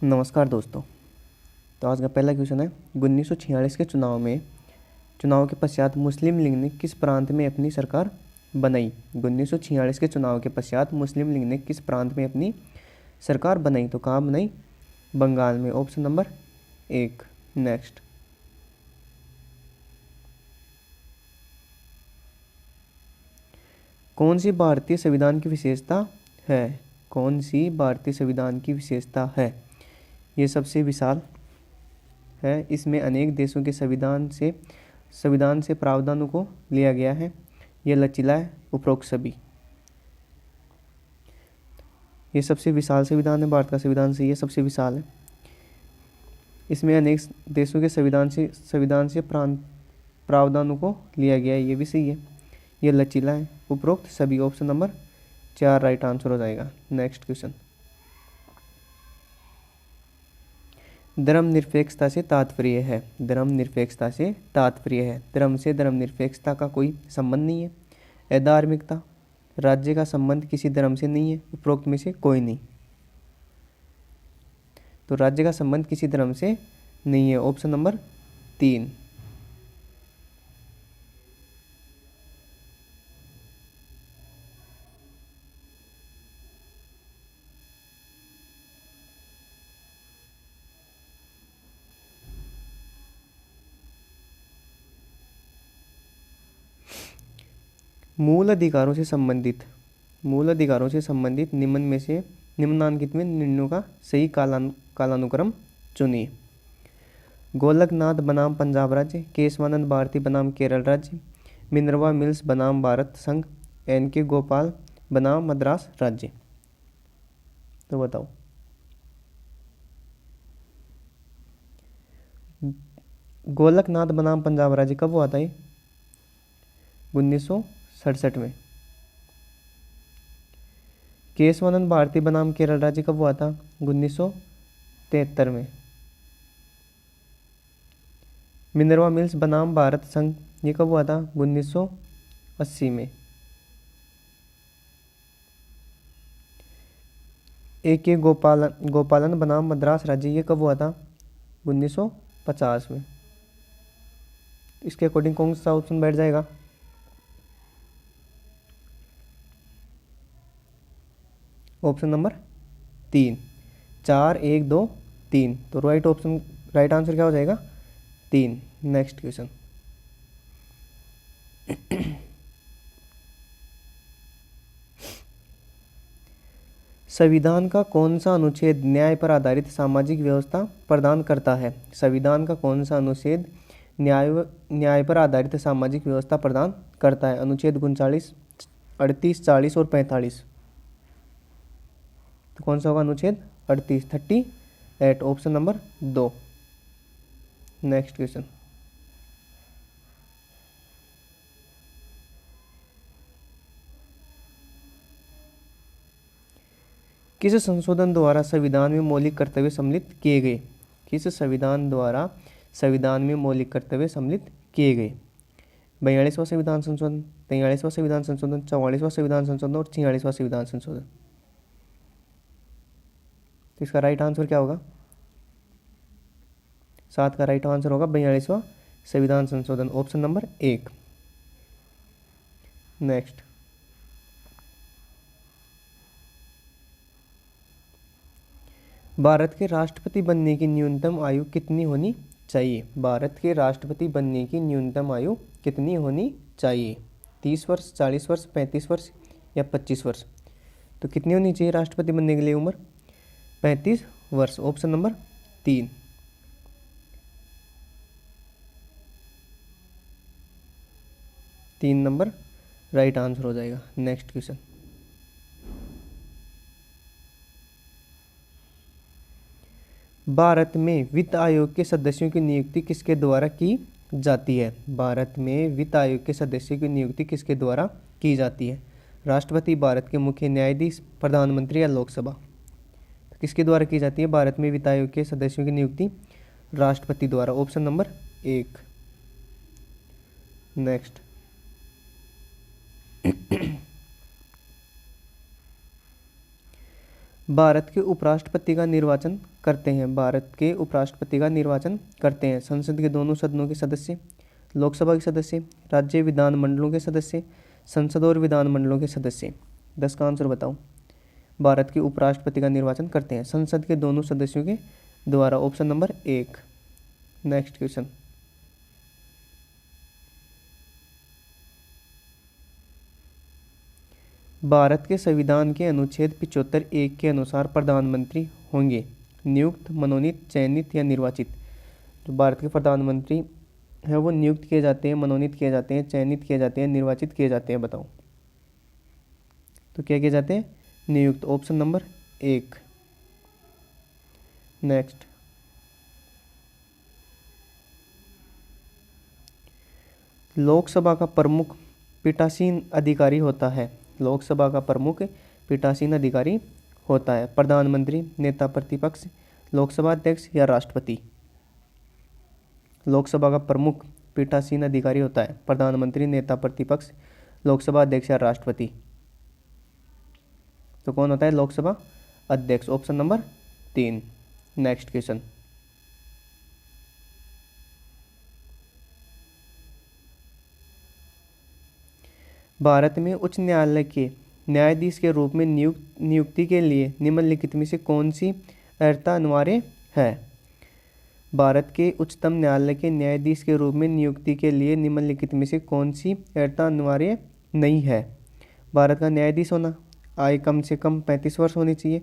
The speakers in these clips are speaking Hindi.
नमस्कार दोस्तों। तो आज का पहला क्वेश्चन है 1946 के चुनाव के पश्चात मुस्लिम लीग ने किस प्रांत में अपनी सरकार बनाई। 1946 के चुनाव के पश्चात मुस्लिम लीग ने किस प्रांत में अपनी सरकार बनाई, तो कहाँ बनाई? बंगाल में। Option number 1। नेक्स्ट, कौन सी भारतीय संविधान की विशेषता है? कौन सी भारतीय संविधान की विशेषता है? ये सबसे विशाल है। इसमें अनेक देशों के संविधान से प्रावधानों को लिया गया है। यह लचीला है, उपरोक्त सभी। ये सबसे विशाल संविधान है। भारत का संविधान से ये सबसे विशाल है। इसमें अनेक देशों के संविधान से प्रावधानों को लिया गया है। ये भी सही है। यह लचीला है, उपरोक्त सभी। ऑप्शन नंबर 4 राइट आंसर हो जाएगा। नेक्स्ट क्वेश्चन, धर्मनिरपेक्षता से तात्पर्य है। धर्मनिरपेक्षता से तात्पर्य है। धर्म से धर्मनिरपेक्षता का कोई संबंध नहीं है। अधार्मिकता, राज्य का संबंध किसी धर्म से नहीं है। उपरोक्त में से कोई नहीं। तो राज्य का संबंध किसी धर्म से नहीं है। Option number 3। मूल अधिकारों से संबंधित निम्नांकित में निर्णयों का सही कालानुक्रम चुनिए। गोलकनाथ बनाम पंजाब राज्य, केशवानंद भारती बनाम केरल राज्य, मिनर्वा मिल्स बनाम भारत संघ, NK गोपाल बनाम मद्रास राज्य। तो बताओ, गोलकनाथ बनाम पंजाब राज्य कब हुआ था? ये 1967 में। केशवानंद भारती बनाम केरल राज्य कब हुआ था? 1973 में। मिनर्वा मिल्स बनाम भारत संघ ये कब हुआ था? 1980 में। AK गोपालन बनाम मद्रास राज्य ये कब हुआ था? 1950 में। इसके अकॉर्डिंग कौन सा ऑप्शन बैठ जाएगा? Option number 3। 4, 1, 2, 3। तो राइट आंसर क्या हो जाएगा? 3। नेक्स्ट क्वेश्चन, संविधान का कौन सा अनुच्छेद न्याय पर आधारित सामाजिक व्यवस्था प्रदान करता है? संविधान का कौन सा अनुच्छेद न्याय पर आधारित सामाजिक व्यवस्था प्रदान करता है? अनुच्छेद 39, 38, 40 और 45। तो कौन सा होगा अनुच्छेद 38? Option number 2। नेक्स्ट क्वेश्चन, किस संशोधन द्वारा संविधान में मौलिक कर्तव्य सम्मिलित किए गए? किस संविधान द्वारा संविधान में मौलिक कर्तव्य सम्मिलित किए गए? 42वां संविधान संशोधन, 43वां संविधान संशोधन, 44वां संविधान संशोधन और 46वां संविधान संशोधन। तो इसका राइट आंसर क्या होगा? 7 का राइट आंसर होगा 42वां संविधान संशोधन। Option number 1। नेक्स्ट, भारत के राष्ट्रपति बनने की न्यूनतम आयु कितनी होनी चाहिए? भारत के राष्ट्रपति बनने की न्यूनतम आयु कितनी होनी चाहिए? 30 वर्ष, 40 वर्ष, 35 वर्ष या 25 वर्ष? तो कितनी होनी चाहिए राष्ट्रपति बनने के लिए उम्र? 35 वर्ष। Option number 3। तीन नंबर राइट आंसर हो जाएगा। नेक्स्ट क्वेश्चन, भारत में वित्त आयोग के सदस्यों की नियुक्ति किसके द्वारा की जाती है? भारत में वित्त आयोग के सदस्यों की नियुक्ति किसके द्वारा की जाती है? राष्ट्रपति, भारत के मुख्य न्यायाधीश, प्रधानमंत्री या लोकसभा? तो किसके द्वारा की जाती है भारत में वित्त आयोग के सदस्यों की नियुक्ति? राष्ट्रपति द्वारा। Option number 1। नेक्स्ट, भारत के उपराष्ट्रपति का निर्वाचन करते हैं। भारत के उपराष्ट्रपति का निर्वाचन करते हैं संसद के दोनों सदनों के सदस्य, लोकसभा के सदस्य, राज्य विधानमंडलों के सदस्य, संसद और विधानमंडलों के सदस्य। 10 का आंसर बताओ। भारत के उपराष्ट्रपति का निर्वाचन करते हैं संसद के दोनों सदस्यों के द्वारा। Option number 1। Next question. Bharat के संविधान के अनुच्छेद 75(1) के अनुसार प्रधानमंत्री होंगे नियुक्त, मनोनीत, चयनित या निर्वाचित। जो भारत के प्रधानमंत्री है वो नियुक्त किए जाते हैं, मनोनीत किए जाते हैं, चयनित किए जाते हैं, निर्वाचित किए जाते हैं। बताओ तो क्या किए जाते हैं? नियुक्त। Option number 1। नेक्स्ट। लोकसभा का प्रमुख पीठासीन अधिकारी होता है। लोकसभा का प्रमुख पीठासीन अधिकारी होता है प्रधानमंत्री, नेता प्रतिपक्ष, लोकसभा अध्यक्ष या राष्ट्रपति। लोकसभा का प्रमुख पीठासीन अधिकारी होता है प्रधानमंत्री, नेता प्रतिपक्ष, लोकसभा अध्यक्ष या राष्ट्रपति। तो कौन होता है? लोकसभा अध्यक्ष। Option number 3। Next question. Bharat में उच्च न्यायालय के न्यायाधीश के रूप में नियुक्ति के लिए निम्नलिखित में से कौन सी अर्हता अनिवार्य है? भारत के उच्चतम न्यायालय के न्यायाधीश के रूप में नियुक्ति के लिए निम्नलिखित में से कौन सी अर्हता अनिवार्य नहीं है? भारत का न्यायाधीश होना, आय कम से कम 35 वर्ष होनी चाहिए,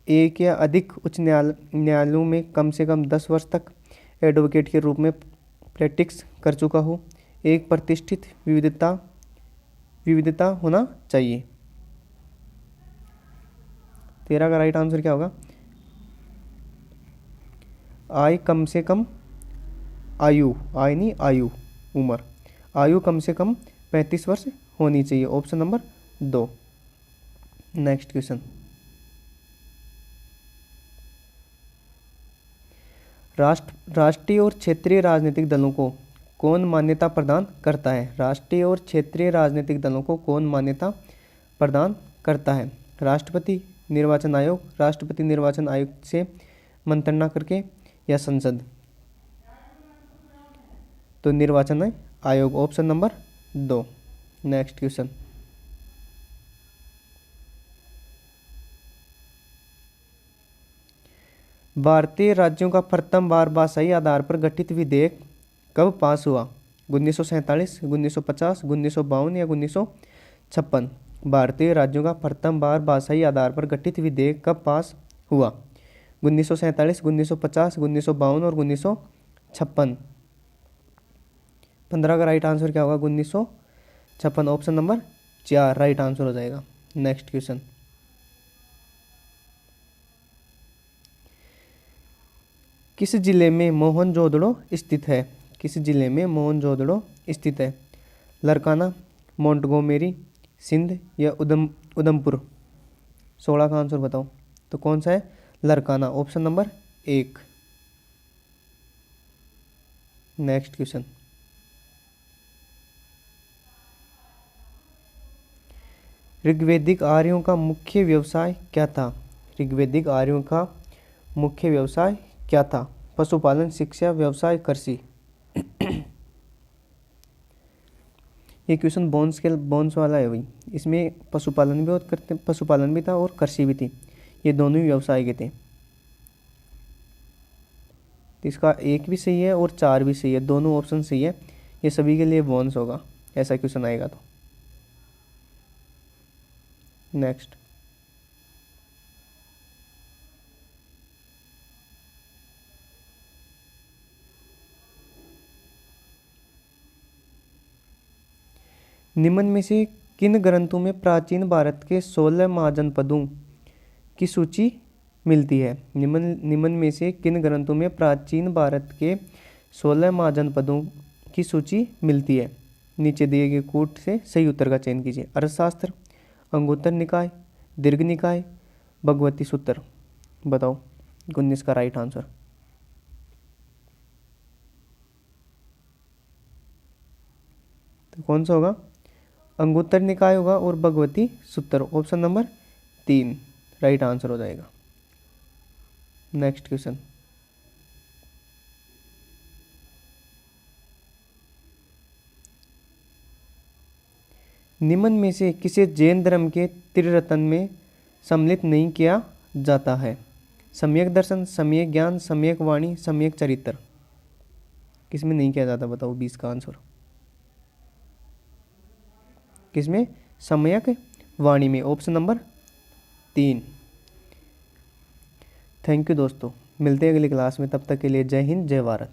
एक या अधिक उच्च न्यायालयों में कम से कम 10 वर्ष तक एडवोकेट के रूप में प्रैक्टिस कर चुका हो, एक प्रतिष्ठित विविधता होना चाहिए। 13 का राइट आंसर क्या होगा? आय कम से कम, आयु, आय नहीं आयु, उम्र, आयु कम से कम 35 वर्ष होनी चाहिए। Option number 2। Next question. राष्ट्रीय और क्षेत्रीय राजनीतिक दलों को कौन मान्यता प्रदान करता है? राष्ट्रीय और क्षेत्रीय राजनीतिक दलों को कौन मान्यता प्रदान करता है? राष्ट्रपति, निर्वाचन आयोग, राष्ट्रपति निर्वाचन आयोग से मंत्रणा करके या संसद? तो निर्वाचन आयोग। Option number 2। Next question. भारतीय राज्यों का प्रथम बार भाषाई आधार पर गठित विधेयक कब पास हुआ? 1947, 1950, 1952 या 1956? भारतीय राज्यों का प्रथम बार भाषाई आधार पर गठित विधेयक कब पास हुआ? 1947, 1950, 1952 और 1956। 15 का राइट आंसर क्या होगा? 1956। ऑप्शन नंबर 4 राइट आंसर हो जाएगा। Next question. किस जिले में मोहनजोदड़ो स्थित है? किस जिले में मोहनजोदड़ो स्थित है? लरकाना, मोंटगोमेरी, सिंध या उधमपुर? 16 का आंसर बताओ। तो कौन सा है? Larkana. Option number 1। Next question. ऋग्वैदिक आर्यों का मुख्य व्यवसाय क्या था? ऋग्वैदिक आर्यों का मुख्य व्यवसाय क्या था? पशुपालन, शिक्षा, व्यवसाय, कृषि? ये क्वेश्चन बोन्स वाला है भाई। इसमें पशुपालन भी करते, पशुपालन भी था और कृषि भी थी। ये दोनों ही व्यवसाय के थे। तो इसका 1 भी सही है और 4 भी सही है, दोनों ऑप्शन सही है। ये सभी के लिए बोन्स होगा, ऐसा क्वेश्चन आएगा तो। नेक्स्ट। निम्न में से किन ग्रंथों में प्राचीन भारत के 16 महाजनपदों की सूची मिलती है? निम्न में से किन ग्रंथों में प्राचीन भारत के 16 महाजनपदों की सूची मिलती है? नीचे दिए गए कोट से सही उत्तर का चयन कीजिए। अर्थशास्त्र, अंगुत्तर निकाय, दीर्घ निकाय, भगवती सूत्र? बताओ 19 का राइट आंसर। तो कौन सा होगा? अंगुत्तर निकाय होगा और भगवती सूत्र। Option number 3। राइट आंसर हो जाएगा। नेक्स्ट क्वेश्चन, निम्न में से किसे जैन धर्म के त्रिरत्न में सम्मिलित नहीं किया जाता है? सम्यक दर्शन, सम्यक ज्ञान, सम्यक वाणी, सम्यक चरित्र। किसमें नहीं किया जाता बताओ 20 का आंसर। किसमें? सम्यक वाणी में, ऑप्शन नंबर 3। थैंक यू दोस्तों, मिलते हैं अगली क्लास में, तब तक के लिए जय हिंद जय भारत।